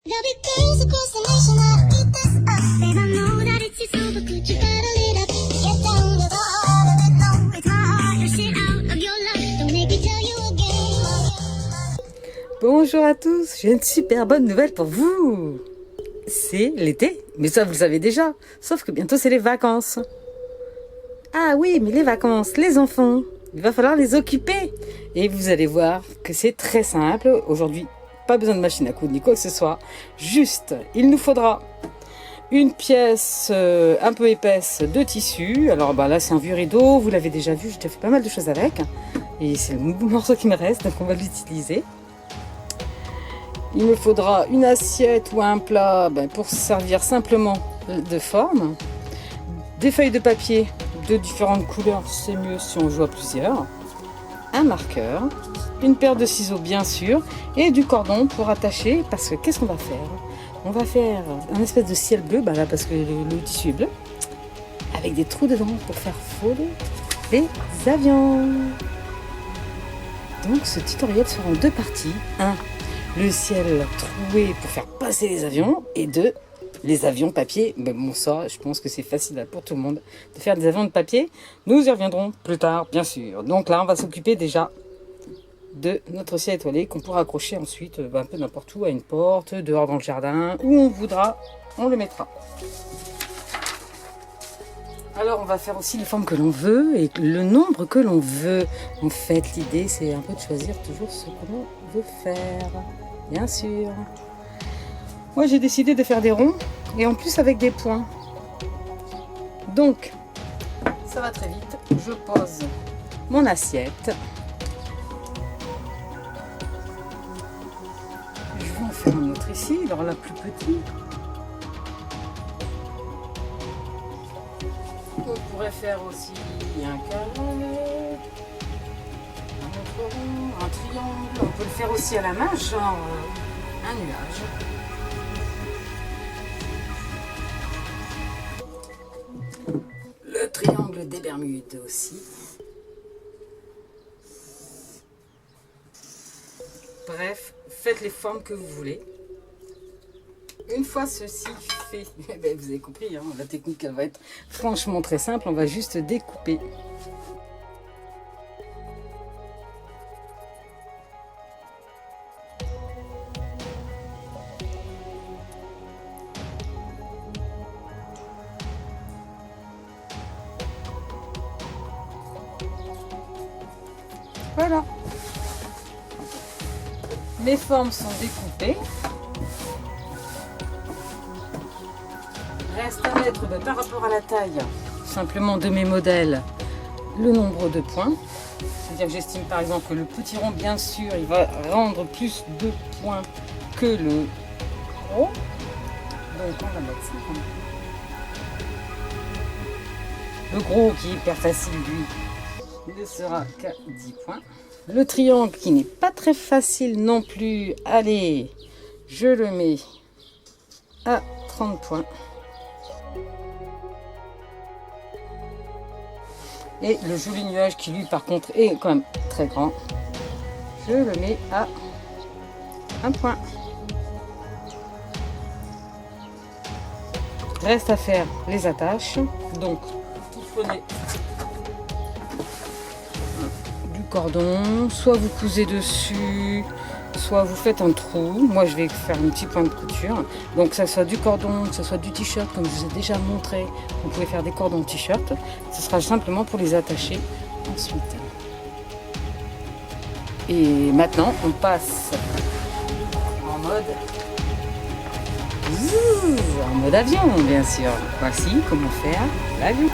There'll be girls across the nation that'll eat this up. Babe, I know that it's your soul, but could you battle it up? Get down to the heart of it, no, it's my heart. Your shit out of your life, don't make me tell you again. Bonjour à tous, j'ai une super bonne nouvelle pour vous. C'est l'été, mais ça vous le savez déjà, sauf que bientôt c'est les vacances. Ah oui, mais les vacances, les enfants, il va falloir les occuper. Et vous allez voir que c'est très simple. Aujourd'hui, pas besoin de machine à coudre ni quoi que ce soit. Juste, il nous faudra une pièce un peu épaisse de tissu. Alors là, c'est un vieux rideau, vous l'avez déjà vu, j'ai déjà fait pas mal de choses avec. Et c'est le morceau qui me reste, donc on va l'utiliser. Il me faudra une assiette ou un plat pour servir simplement de forme. Des feuilles de papier de différentes couleurs, c'est mieux si on joue à plusieurs. Un marqueur, une paire de ciseaux bien sûr, et du cordon pour attacher, parce que qu'est-ce qu'on va faire? On va faire un espèce de ciel bleu, là parce que le tissu est bleu, avec des trous dedans pour faire voler les avions. Donc ce tutoriel sera en deux parties. 1. Le ciel troué pour faire passer les avions, et 2. Les avions papier. Bon, ça, je pense que c'est facile pour tout le monde de faire des avions de papier. Nous y reviendrons plus tard, bien sûr. Donc là, on va s'occuper déjà de notre ciel étoilé qu'on pourra accrocher ensuite un peu n'importe où, à une porte, dehors dans le jardin, où on voudra, on le mettra. Alors, on va faire aussi les formes que l'on veut et le nombre que l'on veut. En fait, l'idée, c'est un peu de choisir toujours ce que l'on veut faire, bien sûr. Moi, j'ai décidé de faire des ronds et en plus avec des points. Donc, ça va très vite. Je pose mon assiette. Je vais en faire un autre ici, alors la plus petite. On pourrait faire aussi un carré, un autre rond, un triangle. On peut le faire aussi à la main, genre un nuage. Le triangle des Bermudes aussi. Bref, faites les formes que vous voulez. Une fois ceci fait, vous avez compris, la technique elle va être franchement très simple. On va juste découper. Voilà. Mes formes sont découpées. Reste à mettre par rapport à la taille simplement de mes modèles le nombre de points. C'est-à-dire que j'estime par exemple que le petit rond, bien sûr, il va rendre plus de points que le gros. Donc on va mettre ça. Le gros qui est hyper facile, lui, ne sera qu'à 10 points. Le triangle qui n'est pas très facile non plus, allez, je le mets à 30 points. Et le joli nuage qui lui par contre est quand même très grand, je le mets à 1 point. Reste à faire les attaches. Donc vous prenez du cordon, soit vous cousez dessus, soit vous faites un trou. Moi je vais faire un petit point de couture, donc que ce soit du cordon, que ce soit du t-shirt, comme je vous ai déjà montré, vous pouvez faire des cordons t-shirt. Ce sera simplement pour les attacher ensuite. Et maintenant on passe en mode avion, bien sûr. Voici comment faire l'avion.